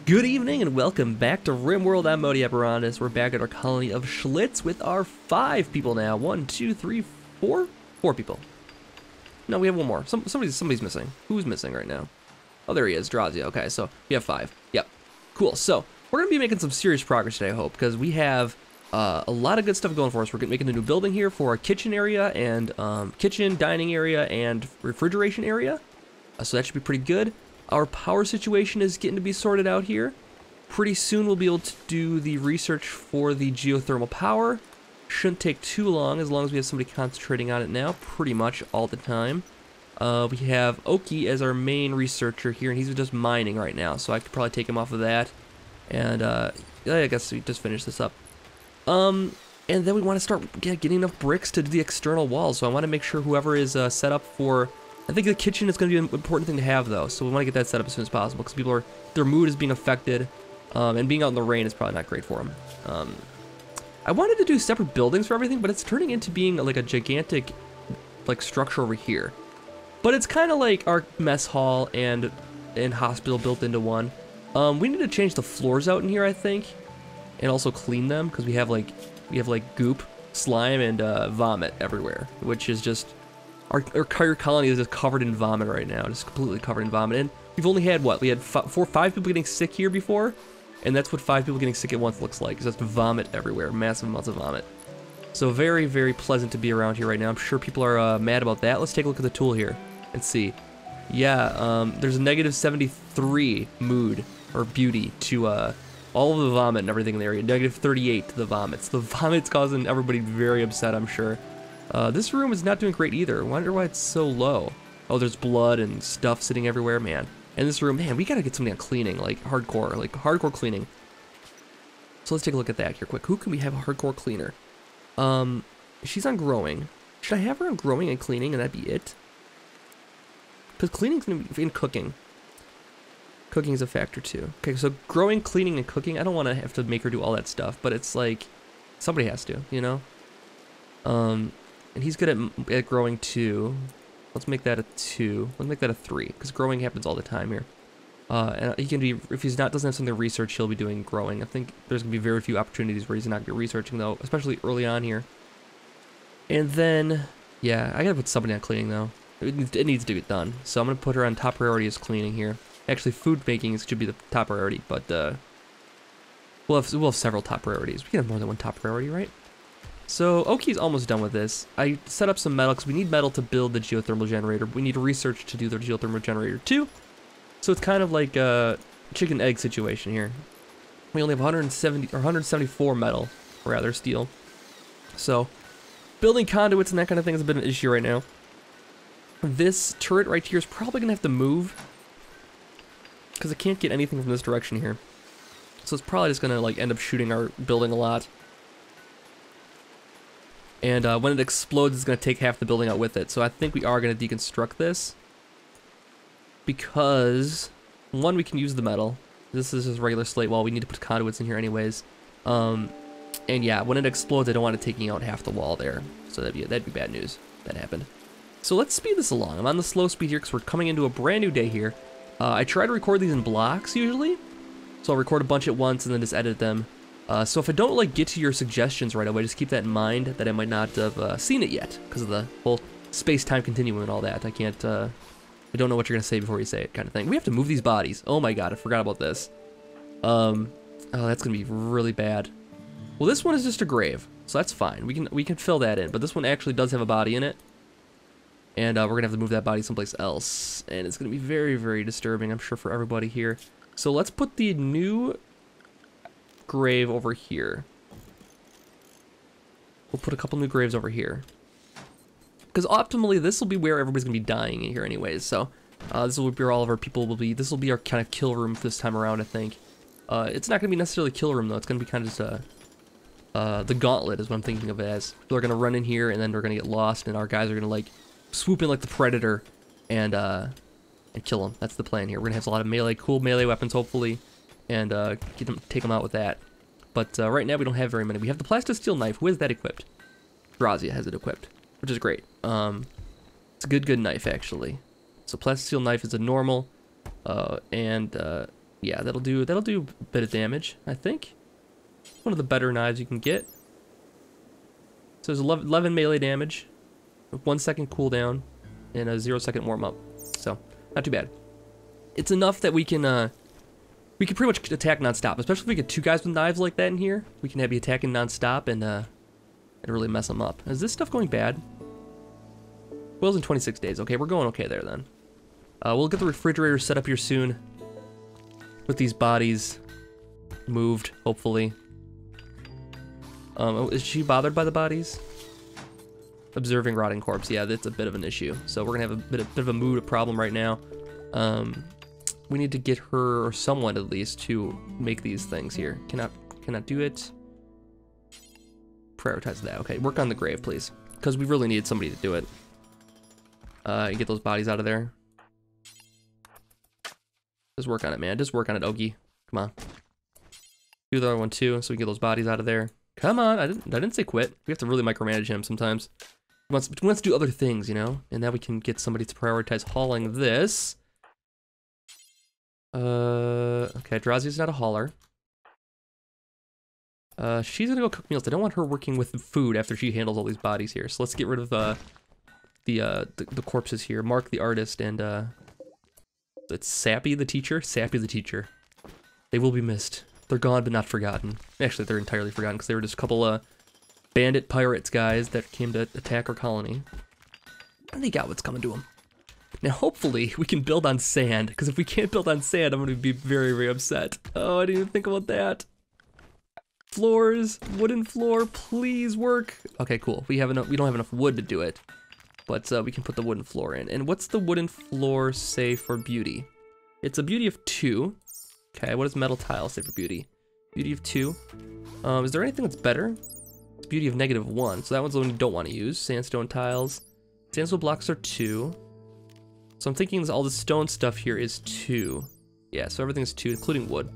Good evening and welcome back to RimWorld. I'm Modi Abrasive. We're back at our colony of Schlitz with our 5 people now. 1, 2, 3, 4? 4 people. No, we have one more. Somebody's missing. Who's missing right now? Oh, there he is. Drazia. Okay, so we have 5. Yep. Cool. So we're going to be making some serious progress today, I hope, because we have a lot of good stuff going for us. We're making a new building here for our kitchen area and kitchen, dining area, and refrigeration area. So that should be pretty good. Our power situation is getting to be sorted out here. Pretty soon we'll be able to do the research for the geothermal power. Shouldn't take too long as we have somebody concentrating on it now, pretty much all the time. We have Oki as our main researcher here, and he's just mining right now, so I could probably take him off of that. And I guess we just finish this up. And then we want to start getting enough bricks to do the external walls, so I want to make sure whoever is set up for... I think the kitchen is going to be an important thing to have, though, so we want to get that set up as soon as possible, because people their mood is being affected, and being out in the rain is probably not great for them. I wanted to do separate buildings for everything, but it's turning into being like a gigantic, like, structure over here. But it's kind of like our mess hall and hospital built into one. We need to change the floors out in here, I think, and also clean them, because we have like goop, slime, and vomit everywhere, which is just... Our colony is just covered in vomit right now, just completely covered in vomit. And we've only had, what, we had 5 people getting sick here before? And that's what 5 people getting sick at once looks like, just vomit everywhere, massive amounts of vomit. So very, very pleasant to be around here right now. I'm sure people are mad about that. Let's take a look at the tool here and see. Yeah, there's a negative 73 mood, or beauty, to all of the vomit and everything in the area. Negative 38 to the vomits. The vomit's causing everybody very upset, I'm sure. This room is not doing great either. I wonder why it's so low. Oh, there's blood and stuff sitting everywhere, man. And this room, man, we gotta get somebody on cleaning, like hardcore cleaning. So let's take a look at that here quick. Who can we have a hardcore cleaner? She's on growing. Should I have her on growing and cleaning and that'd be it? Because cleaning's gonna be in cooking. Cooking is a factor too. Okay, so growing, cleaning, and cooking, I don't want to have to make her do all that stuff, but it's like, somebody has to, you know? And he's good at growing too. Let's make that a 2. Let's make that a 3, because growing happens all the time here. And he can be, if he's not, doesn't have something to research, he'll be doing growing. I think there's gonna be very few opportunities where he's not gonna be researching though, especially early on here. And then, yeah, I gotta put somebody on cleaning though. It needs to get done. So I'm gonna put her on top priority as cleaning here. Actually, food making should be the top priority, but we'll have several top priorities. We can have more than one top priority, right? So Oki's almost done with this. I set up some metal because we need metal to build the geothermal generator. We need research to do the geothermal generator too. So it's kind of like a chicken egg situation here. We only have 174 metal, or rather steel. So building conduits and that kind of thing is a bit of an issue right now. This turret right here is probably gonna have to move because I can't get anything from this direction here. So it's probably just gonna like end up shooting our building a lot. And when it explodes, it's going to take half the building out with it. So I think we are going to deconstruct this. Because, one, we can use the metal. This is just regular slate wall. We need to put conduits in here anyways. And yeah, when it explodes, I don't want it taking out half the wall there. So that'd be bad news. That happened. So let's speed this along. I'm on the slow speed here because we're coming into a brand new day here. I try to record these in blocks usually. So I'll record a bunch at once and then just edit them. So if I don't like get to your suggestions right away, just keep that in mind that I might not have seen it yet because of the whole space-time continuum and all that. I can't, I don't know what you're gonna say before you say it, kind of thing. We have to move these bodies. Oh my god, I forgot about this. Oh, that's gonna be really bad. Well, this one is just a grave, so that's fine. We can fill that in, but this one actually does have a body in it, and we're gonna have to move that body someplace else, and it's gonna be very, very disturbing, I'm sure, for everybody here. So let's put the new grave over here. We'll put a couple new graves over here. Because optimally, this will be where everybody's going to be dying in here anyways. So this will be where all of our people will be. This will be our kind of kill room for this time around, I think. It's not going to be necessarily a kill room, though. It's going to be kind of just the gauntlet is what I'm thinking of it as. People are going to run in here, and then we're going to get lost, and our guys are going to, like, swoop in like the Predator and kill them. That's the plan here. We're going to have a lot of melee, cool melee weapons, hopefully. And take them out with that. But right now we don't have very many. We have the plastisteel knife. Who has that equipped? Drazia has it equipped, which is great. It's a good knife actually. So plastisteel knife is a normal, and Yeah, that'll do a bit of damage, I think. One of the better knives you can get. So there's 11 melee damage, 1 second cooldown, and a 0-second warm up. So not too bad. It's enough that we can pretty much attack non-stop, especially if we get 2 guys with knives like that in here. We can have you attacking non-stop and really mess them up. Is this stuff going bad? Will's in 26 days. Okay, we're going okay there then. We'll get the refrigerator set up here soon. With these bodies moved, hopefully. Is she bothered by the bodies? Observing rotting corpse. Yeah, that's a bit of an issue. So we're gonna have a bit of a mood problem right now. We need to get her or someone at least to make these things here. Cannot do it. Prioritize that. Okay, work on the grave, please, because we really need somebody to do it. Get those bodies out of there. Just work on it, man. Just work on it, Ogie. Come on. Do the other one too, so we can get those bodies out of there. Come on. I didn't say quit. We have to really micromanage him sometimes. He wants to do other things, you know. And now we can get somebody to prioritize hauling this. Okay, Drazia's not a hauler. She's gonna go cook meals. I don't want her working with food after she handles all these bodies here. So let's get rid of the corpses here. Mark the artist and it's Sappy the teacher. Sappy the teacher. They will be missed. They're gone but not forgotten. Actually, they're entirely forgotten because they were just a couple bandit pirates guys that came to attack our colony. And they got what's coming to them. Now, hopefully, we can build on sand, because if we can't build on sand, I'm going to be very, very upset. Oh, I didn't even think about that. Floors, wooden floor, please work. Okay, cool. We don't have enough wood to do it, but we can put the wooden floor in. And what's the wooden floor say for beauty? It's a beauty of 2. Okay, what does metal tile say for beauty? Beauty of 2. Is there anything that's better? It's beauty of -1, so that one's the one you don't want to use. Sandstone tiles. Sandstone blocks are 2. So I'm thinking all the stone stuff here is 2. Yeah, so everything's 2, including wood.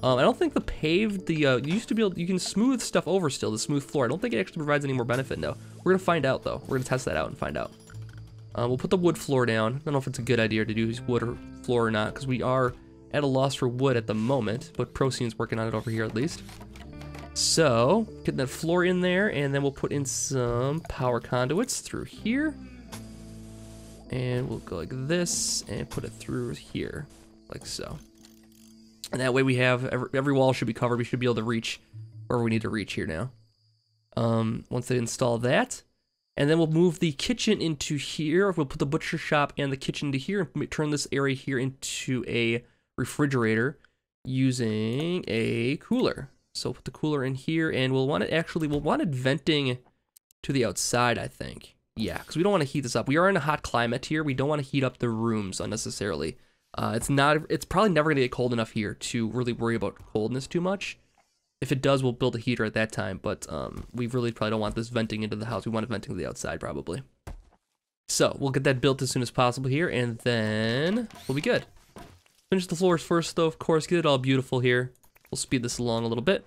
I don't think the paved, you used to be able, you can smooth stuff over still, the smooth floor. I don't think it actually provides any more benefit, no. We're gonna find out though. We're gonna test that out and find out. We'll put the wood floor down. I don't know if it's a good idea to do wood or floor or not, because we are at a loss for wood at the moment, but Procene's working on it over here at least. So, getting that floor in there, and then we'll put in some power conduits through here. And we'll go like this and put it through here, like so. And that way we have, every wall should be covered. We should be able to reach where we need to reach here now. Once they install that, and then we'll move the kitchen into here. We'll put the butcher shop and the kitchen into here and turn this area here into a refrigerator using a cooler. So put the cooler in here, and we'll want it venting to the outside, I think. Yeah, because we don't want to heat this up. We are in a hot climate here. We don't want to heat up the rooms unnecessarily. It's probably never going to get cold enough here to really worry about coldness too much. If it does, we'll build a heater at that time, but we really probably don't want this venting into the house. We want it venting to the outside, probably. So, we'll get that built as soon as possible here, and then we'll be good. Finish the floors first, though, of course. Get it all beautiful here. We'll speed this along a little bit.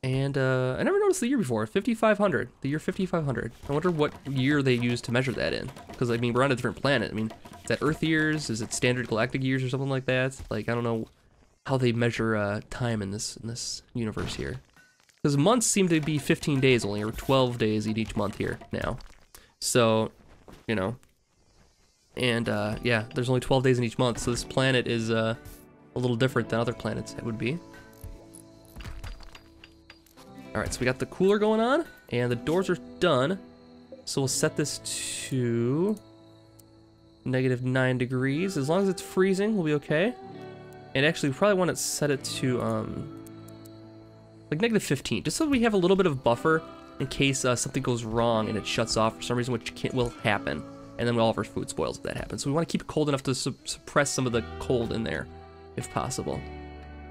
And I never noticed the year before. 5500. The year 5500. I wonder what year they used to measure that in. Because, I mean, we're on a different planet. I mean, is that Earth years? Is it standard galactic years or something like that? Like, I don't know how they measure time in this universe here. Because months seem to be 15 days only, or 12 days in each month here now. So, you know. And, yeah, there's only 12 days in each month. So this planet is a little different than other planets it would be. Alright, so we got the cooler going on, and the doors are done. So we'll set this to -9 degrees. As long as it's freezing, we'll be okay. And actually, we probably want to set it to, like -15, just so we have a little bit of buffer in case something goes wrong and it shuts off for some reason, which will happen. And then all of our food spoils if that happens. So we want to keep it cold enough to suppress some of the cold in there, if possible.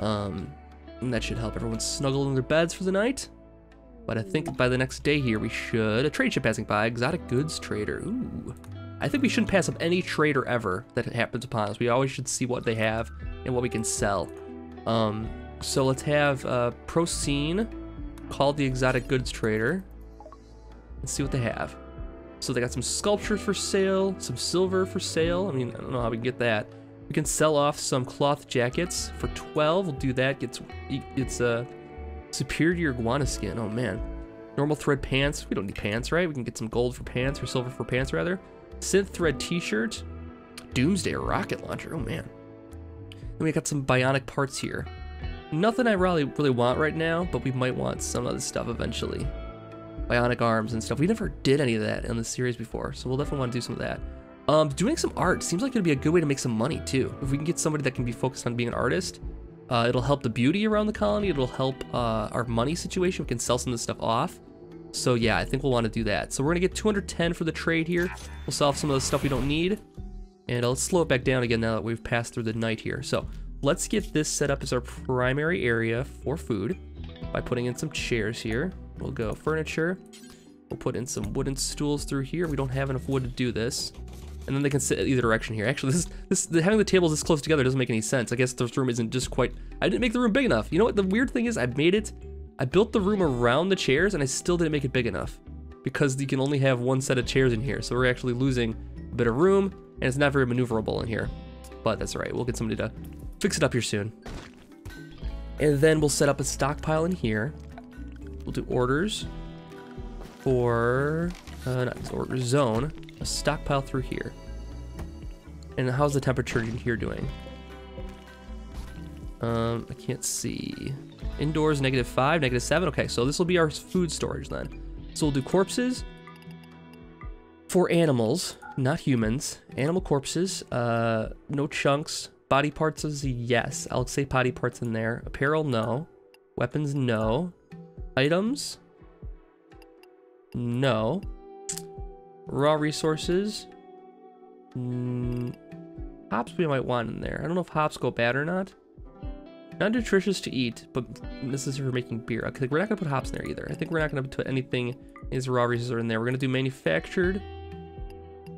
And that should help everyone snuggle in their beds for the night. But I think by the next day here, we should... A trade ship passing by. Exotic goods trader. Ooh. I think we shouldn't pass up any trader ever that happens upon us. We always should see what they have and what we can sell. So let's have Procene call the exotic goods trader and see what they have. So they got some sculptures for sale, some silver for sale. I mean, I don't know how we can get that. We can sell off some cloth jackets for 12. We'll do that. It's superior iguana skin. Oh man. Normal thread pants. We don't need pants, right? We can get some gold for pants, or silver for pants rather. Synth thread t-shirt. Doomsday rocket launcher. Oh man. Then we got some bionic parts here. Nothing I really want right now, but we might want some of this stuff eventually. Bionic arms and stuff. We never did any of that in the series before, so we'll definitely want to do some of that. Doing some art seems like it'd be a good way to make some money too. If we can get somebody that can be focused on being an artist, it'll help the beauty around the colony. It'll help our money situation. We can sell some of this stuff off. So yeah, I think we'll want to do that. So we're gonna get 210 for the trade here. We'll sell off some of the stuff we don't need, and let's slow it back down again now that we've passed through the night here. So let's get this set up as our primary area for food by putting in some chairs here. We'll go furniture. We'll put in some wooden stools through here. We don't have enough wood to do this. And then they can sit either direction here. Actually, having the tables this close together doesn't make any sense. I guess this room isn't just quite, I didn't make the room big enough. You know what the weird thing is? I built the room around the chairs and I still didn't make it big enough because you can only have one set of chairs in here. So we're actually losing a bit of room and it's not very maneuverable in here, but that's all right. We'll get somebody to fix it up here soon. And then we'll set up a stockpile in here. We'll do orders for, not order, zone, a stockpile through here. And how's the temperature in here doing? I can't see. Indoors, -5, -7. Okay, so this will be our food storage then. So we'll do corpses for animals, not humans. Animal corpses, no chunks. Body parts is a yes. I'll say body parts in there. Apparel, no. Weapons, no. Items, no. Raw resources, hops we might want in there. I don't know if hops go bad or not. Not nutritious to eat, but necessary for making beer. Okay, we're not gonna put hops in there either. I think we're not gonna put anything, these raw resources are in there. We're gonna do manufactured.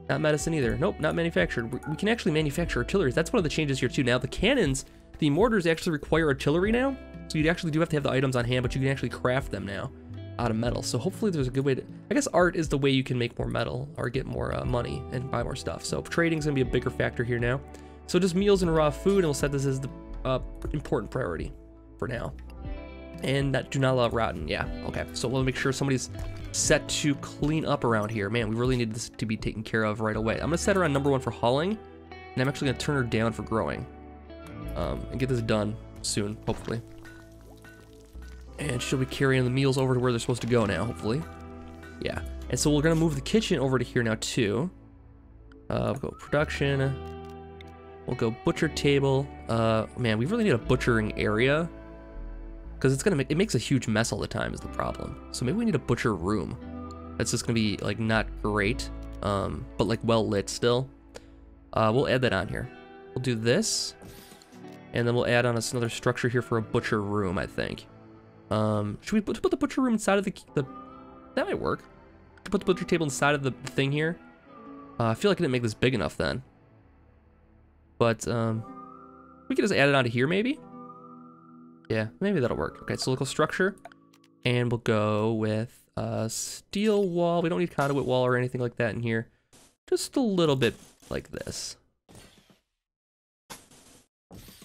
Not medicine either. Nope, not manufactured. We can actually manufacture artillery. That's one of the changes here too. Now the cannons, the mortars actually require artillery now. So you actually do have to have the items on hand, but you can actually craft them now out of metal. So hopefully there's a good way to, I guess art is the way you can make more metal or get more money and buy more stuff. So trading's gonna be a bigger factor here now. So just meals and raw food, and we'll set this as the important priority for now. And that do not allow rotten, yeah, okay. So we'll make sure somebody's set to clean up around here. Man, we really need this to be taken care of right away. I'm gonna set her on #1 for hauling, and I'm actually gonna turn her down for growing. And get this done soon, hopefully. And she'll be carrying the meals over to where they're supposed to go now, hopefully. Yeah. And so we're gonna move the kitchen over to here now too. We'll go production. We'll go butcher table. Man, we really need a butchering area because it's gonna make, it makes a huge mess all the time is the problem. So maybe we need a butcher room. That's just gonna be like not great, but like well lit still. We'll add that on here. We'll do this, and then we'll add on another structure here for a butcher room, I think. Should we put the butcher room inside of the that might work. Put the butcher table inside of the thing here. I feel like I didn't make this big enough then. But, we can just add it onto here maybe? Yeah, maybe that'll work. Okay, so local structure. And we'll go with steel wall. We don't need conduit wall or anything like that in here. Just a little bit like this.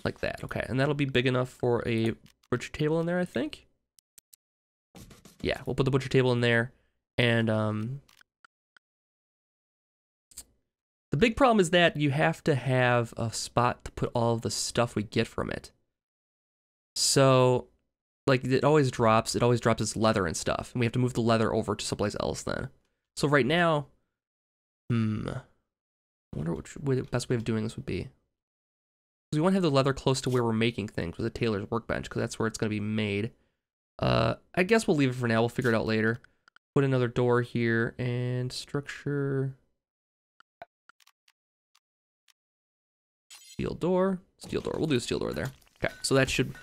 Like that, okay. And that'll be big enough for a butcher table in there, I think. Yeah, we'll put the butcher table in there, and the big problem is that you have to have a spot to put all of the stuff we get from it. So, like, it always drops its leather and stuff, and we have to move the leather over to someplace else then. So right now, I wonder which way the best way of doing this would be. Because we want to have the leather close to where we're making things, with the tailor's workbench, because that's where it's going to be made. I guess we'll leave it for now. We'll figure it out later. Put another door here and structure. Steel door. Steel door. We'll do a steel door there. Okay, so that should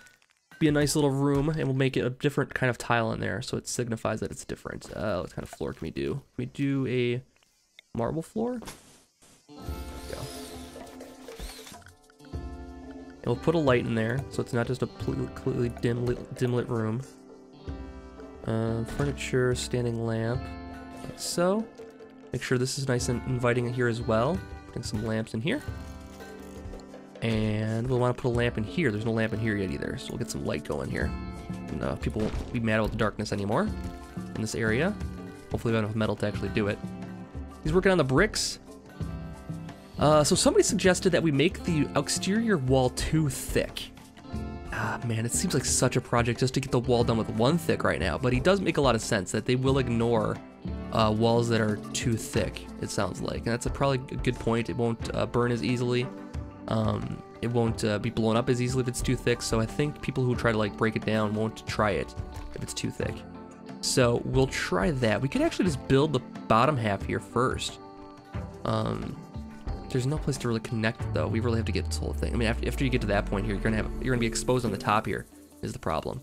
be a nice little room, and we'll make it a different kind of tile in there, so it signifies that it's different. What kind of floor can we do? Can we do a marble floor? There we go. And we'll put a light in there, so it's not just a completely dim lit room. Furniture, standing lamp, like so. Make sure this is nice and inviting here as well. Putting some lamps in here. And we'll want to put a lamp in here. There's no lamp in here yet either, so we'll get some light going here. And people won't be mad about the darkness anymore in this area. Hopefully we have enough metal to actually do it. He's working on the bricks. So somebody suggested that we make the exterior wall too thick. Ah, man, it seems like such a project just to get the wall done with one thick right now, but he does make a lot of sense that they will ignore walls that are too thick, it sounds like. And that's probably a good point. It won't burn as easily. It won't be blown up as easily if it's too thick, so I think people who try to like break it down won't try it if it's too thick. So we'll try that. We could actually just build the bottom half here first. There's no place to really connect though. We really have to get this whole thing. I mean, after you get to that point here, you're gonna be exposed on the top here, is the problem.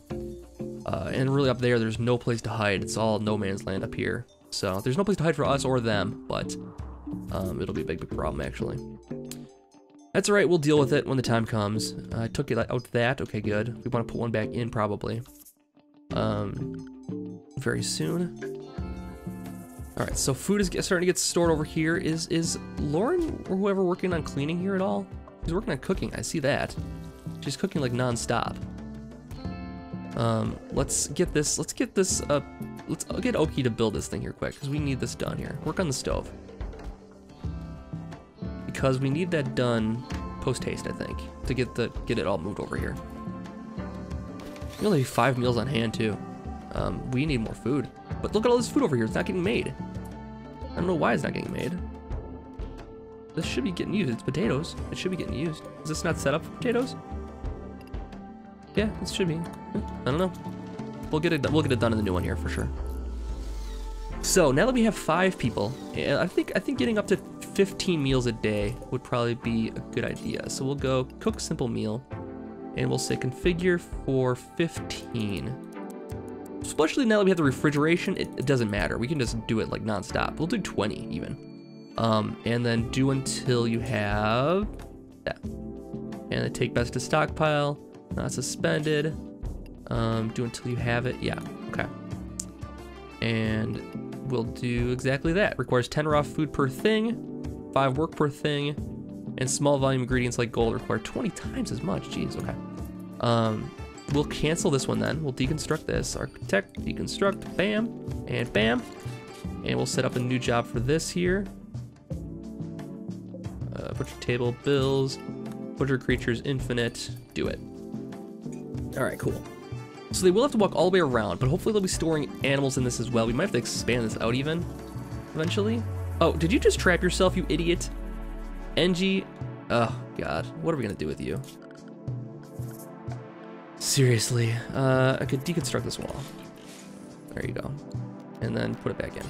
And really up there, there's no place to hide. It's all no man's land up here. So there's no place to hide for us or them, but it'll be a big problem actually. That's all right, we'll deal with it when the time comes. I took it out that, okay, good. We want to put one back in probably. Very soon. All right, so food is starting to get stored over here. Is Lauren or whoever working on cleaning here at all? She's working on cooking, I see that. She's cooking like non-stop. Let's get Oki to build this thing here quick, because we need this done here. Work on the stove. Because we need that done post-haste, I think, to get it all moved over here. We only have 5 meals on hand too. We need more food. But look at all this food over here, it's not getting made. I don't know why it's not getting made. This should be getting used, it's potatoes. It should be getting used. Is this not set up for potatoes? Yeah, it should be. I don't know. We'll get it done in the new one here for sure. So now that we have 5 people, I think getting up to 15 meals a day would probably be a good idea. So we'll go cook simple meal, and we'll say configure for 15. Especially now that we have the refrigeration, it doesn't matter. We can just do it like non-stop. We'll do 20 even. And then do until you have that. And then take best to stockpile, not suspended. Do until you have it, yeah, okay. And we'll do exactly that. Requires 10 raw food per thing, 5 work per thing, and small volume ingredients like gold require 20 times as much, jeez, okay. We'll cancel this one then. We'll deconstruct this. Architect, deconstruct, bam, and bam. And we'll set up a new job for this here. Butcher table, bills, butcher creatures, infinite, do it. All right, cool. So they will have to walk all the way around, but hopefully they'll be storing animals in this as well. We might have to expand this out even, eventually. Oh, did you just trap yourself, you idiot? NG, oh God, what are we gonna do with you? Seriously, I could deconstruct this wall. There you go. And then put it back in.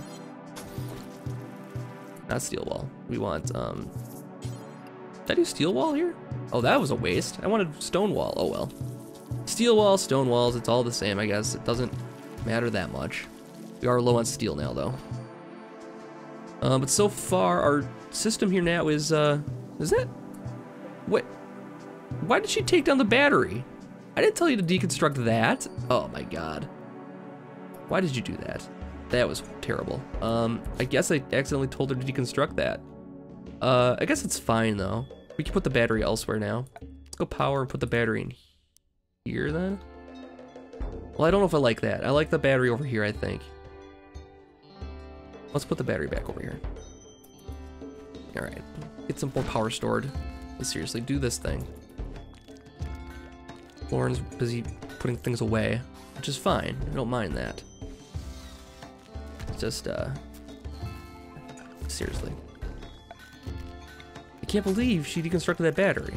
Not steel wall. We want, did I do steel wall here? Oh, that was a waste. I wanted stone wall, oh well. Steel wall, stone walls, it's all the same, I guess. It doesn't matter that much. We are low on steel now, though. But so far, our system here now is that? Wait, why did she take down the battery? I didn't tell you to deconstruct that. Oh my God. Why did you do that? That was terrible. I guess I accidentally told her to deconstruct that. I guess it's fine though. We can put the battery elsewhere now. Let's go power and put the battery in here then. Well, I don't know if I like that. I like the battery over here, I think. Let's put the battery back over here. All right, get some more power stored. Let's seriously do this thing. Lauren's busy putting things away, which is fine. I don't mind that. It's just, seriously. I can't believe she deconstructed that battery.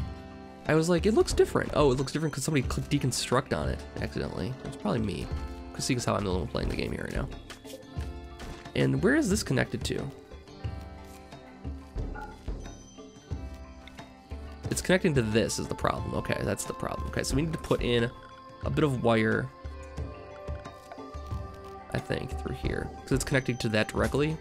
I was like, it looks different. Oh, it looks different because somebody clicked deconstruct on it accidentally. It's probably me. Because see how I'm the only one playing the game here right now. And where is this connected to? It's connecting to this is the problem. Okay, that's the problem. Okay, so we need to put in a bit of wire, I think, through here. Because it's connecting to that directly.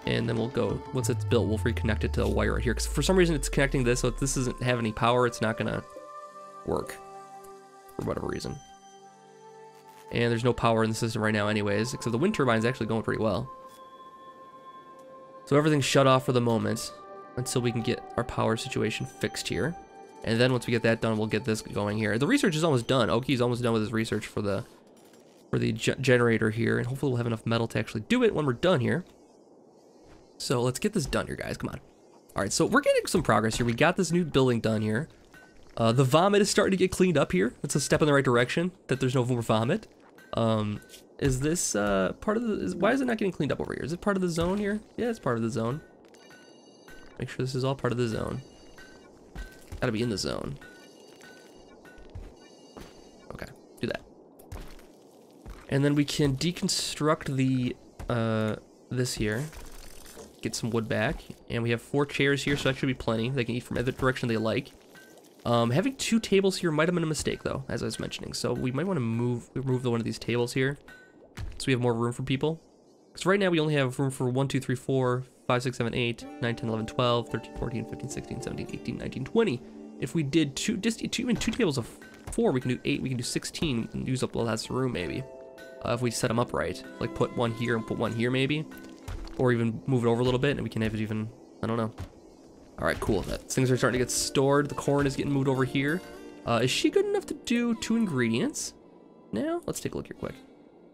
And then we'll go, once it's built, we'll reconnect it to a wire right here. Because for some reason it's connecting this, so if this doesn't have any power, it's not gonna work. For whatever reason. And there's no power in the system right now anyways, except the wind turbine's actually going pretty well. So everything's shut off for the moment. until we can get our power situation fixed here. And then once we get that done, we'll get this going here. The research is almost done. Oki's almost done with his research for the generator here, and hopefully we'll have enough metal to actually do it when we're done here. So let's get this done here, guys. Come on. All right, so we're getting some progress here. We got this new building done here. The vomit is starting to get cleaned up here. That's a step in the right direction, that there's no more vomit. Is this part of the... why is it not getting cleaned up over here? Is it part of the zone here? Yeah, it's part of the zone. Make sure this is all part of the zone. Gotta be in the zone. Okay, do that. And then we can deconstruct the this here. Get some wood back, and we have 4 chairs here, so that should be plenty. They can eat from either direction they like. Having 2 tables here might have been a mistake, though, as I was mentioning. So we might want to remove one of these tables here, so we have more room for people. Because right now we only have room for 1, 2, 3, 4, 5, 6, 7, 8, 9, 10, 11, 12, 13, 14, 15, 16, 17, 18, 19, 20. If we did even two tables of 4, we can do 8, we can do 16, and use up the last room, maybe. If we set them up right. Like, put one here and put one here, maybe. Or even move it over a little bit, and we can have it even... I don't know. Alright, cool. Things are starting to get stored. The corn is getting moved over here. Is she good enough to do 2 ingredients? Now, let's take a look here quick.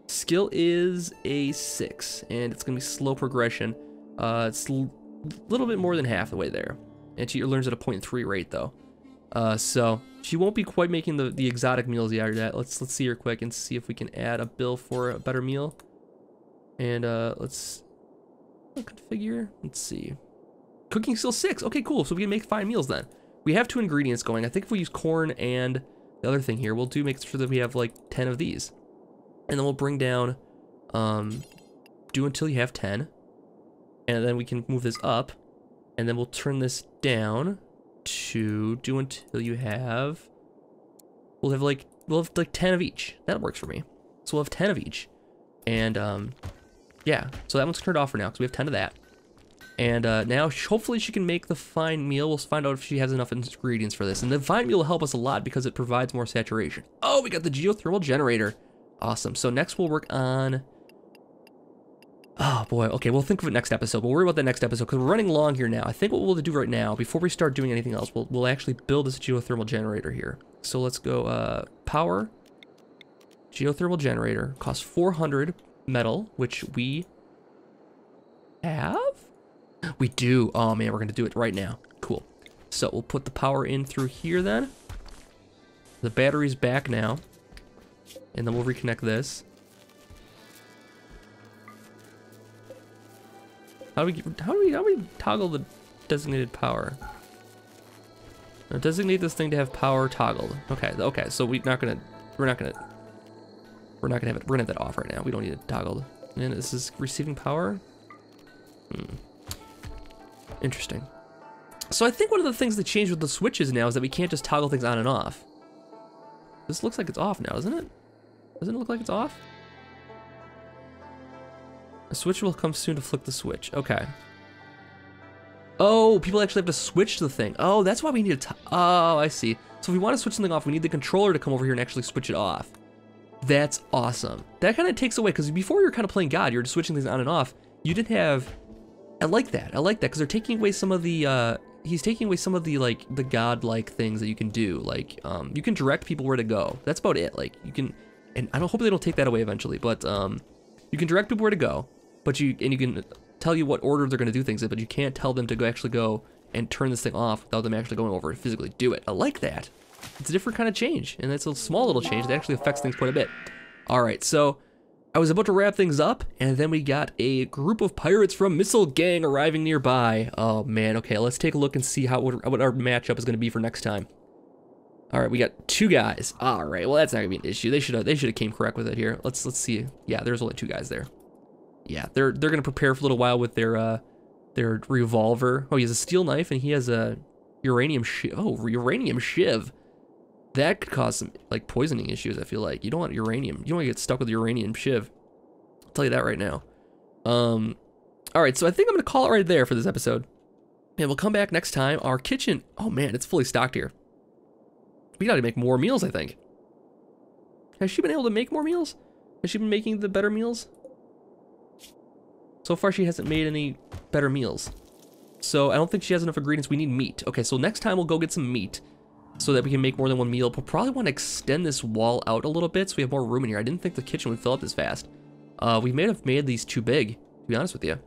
Skill is a 6, and it's going to be slow progression. It's a little bit more than half the way there. And she learns at a 0.3 rate, though. So she won't be quite making the exotic meals yet. Let's see her quick and see if we can add a bill for a better meal. And let's configure. Let's see. Cooking skill 6. Okay, cool. So we can make fine meals then. We have 2 ingredients going. I think if we use corn and the other thing here, we'll make sure that we have like 10 of these. And then we'll bring down, do until you have 10. And then we can move this up. And then we'll turn this down to do until you have, we'll have like 10 of each. That works for me. So we'll have 10 of each. And, yeah, so that one's turned off for now because we have 10 of that. And now hopefully she can make the fine meal. We'll find out if she has enough ingredients for this. And the fine meal will help us a lot because it provides more saturation. Oh, we got the geothermal generator. Awesome. So next we'll work on... oh boy, okay, we'll think of it next episode. We'll worry about that next episode because we're running long here now. I think what we'll do right now, before we start doing anything else, we'll actually build this geothermal generator here. So let's go power, geothermal generator, costs 400 metal, which we have? We do. Oh man, we're gonna do it right now. Cool. So we'll put the power in through here then. The battery's back now. And then we'll reconnect this. How do we toggle the designated power? Now designate this thing to have power toggled. Okay, so we're not gonna have it. We're gonna have that off right now. We don't need it toggled. And this is receiving power. Interesting. So I think one of the things that changed with the switches now is that we can't just toggle things on and off. This looks like it's off now, doesn't it? Doesn't it look like it's off? A switch will come soon to flick the switch. Okay. Oh, people actually have to switch the thing. Oh, that's why we need to... oh, I see. So if we want to switch something off, we need the controller to come over here and actually switch it off. That's awesome. That kind of takes away, because before you're kind of playing God, you're just switching things on and off. You didn't have... I like that, because they're taking away some of the, he's taking away some of the, like, the God-like things that you can do. Like, you can direct people where to go. That's about it. Like, you can... and I hope they don't take that away eventually, but, you can direct people where to go. But you can tell you what order they're going to do things in, but you can't tell them to actually go and turn this thing off without them actually going over and physically do it. I like that. It's a different kind of change, and it's a small little change that actually affects things quite a bit. All right, so I was about to wrap things up, and then we got a group of pirates from Missile Gang arriving nearby. Oh man, okay, let's take a look and see what our matchup is going to be for next time. All right, we got 2 guys. All right, well that's not gonna be an issue. They should have came correct with it here. Let's see. Yeah, there's only 2 guys there. Yeah, they're gonna prepare for a little while with their revolver. Oh, he has a steel knife and he has a uranium shiv. Oh, uranium shiv. That could cause some like poisoning issues. I feel like you don't want uranium. You don't want to get stuck with uranium shiv. I'll tell you that right now. All right, so I think I'm gonna call it right there for this episode, and we'll come back next time. Our kitchen. Oh man, it's fully stocked here. We got to make more meals, I think. Has she been able to make more meals? Has she been making the better meals? So far, she hasn't made any better meals. So I don't think she has enough ingredients. We need meat. Okay, so next time we'll go get some meat so that we can make more than one meal. We'll probably want to extend this wall out a little bit so we have more room in here. I didn't think the kitchen would fill up this fast. We may have made these too big, to be honest with you.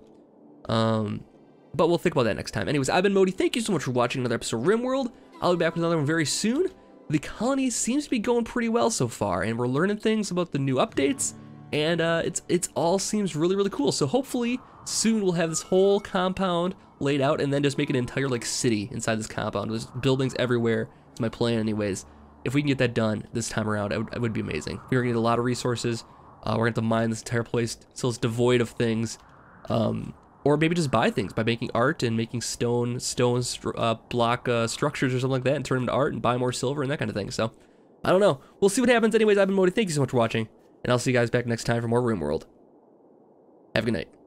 But we'll think about that next time. Anyways, I've been Modi. Thank you so much for watching another episode of RimWorld. I'll be back with another one very soon. The colony seems to be going pretty well so far, and we're learning things about the new updates, and it's all seems really, really cool. So hopefully soon we'll have this whole compound laid out and then just make an entire like city inside this compound. There's buildings everywhere. It's my plan anyways. If we can get that done this time around, it would be amazing. We're gonna need a lot of resources. We're gonna have to mine this entire place so it's devoid of things. Or maybe just buy things by making art and making stone block structures or something like that and turn them into art and buy more silver and that kind of thing. So, I don't know. We'll see what happens. Anyways, I've been Modi. Thank you so much for watching, and I'll see you guys back next time for more RimWorld. Have a good night.